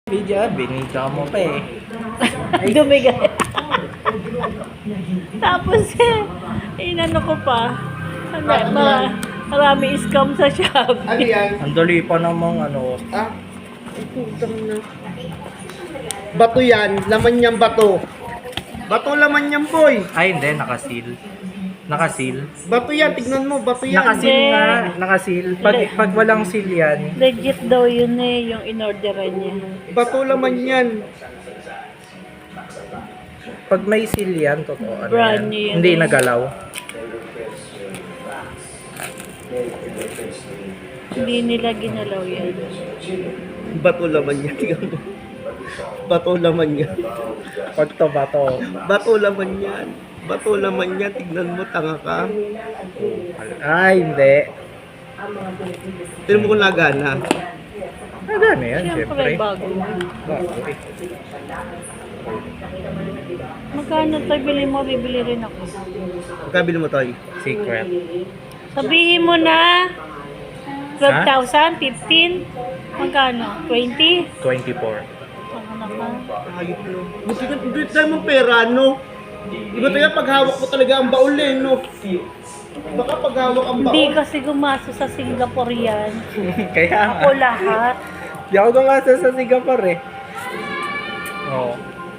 Video, binidyo mo pa eh. Dumigay. Tapos inano ko pa. Marami scam sa Shopee. Ano yan? Ang dali pa namang ano. Ah? Ay, putang na. Bato yan. Laman niyang bato. Bato laman niyang boy. Ay hindi, nakasil. Nakasil. Bato yan. Tignan mo. Bato yan. Nakasil nga. Nakasil. Pag walang seal yan. Legit daw yun yung in-orderan niya. Bato laman yan. Pag may seal yan, totoo. Ano Brand yan? new yan. Hindi nagalaw. Hindi nila ginalaw yan. Bato laman yan. Tignan mo. Bato laman yan. Pag to bato. Bato laman yan. Bato laman yan. Tignan mo. Tanga ka. Ay, hindi. Tignan mo kung lagana. Nagano yan, Siyempre, syempre. bago. Bago eh. Magkano tayo bili mo? Bibili rin ako. Magkabili mo tayo. Secret. Sabihin mo na 12,000, 15, magkano? 20? 24. Saka na ka. Ayop no. Hindi tayo mong pera, no? Iba tayo paghawak mo talaga ang baul eh, no? Baka paghawak ang baul. Hindi kasi gumasto sa Singapore yan. Kaya nga. Ako lahat. Di ako gumasa sa Singapore eh. Oo.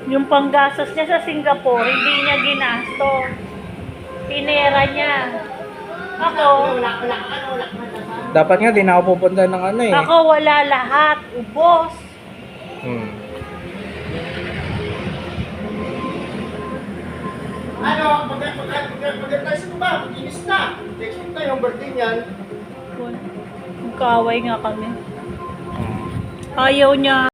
Yung panggastos niya sa Singapore, hindi niya ginasto. Pinera niya. Ako, Dapat nga di na ako pupunta ng ano eh. ako wala lahat. Ubos. Hmm. Ano? Mag-tayo sa ba? Mag-inis na. Next week na yung birthday niyan. Magkaaway nga kami. Hmm. Ayaw niya.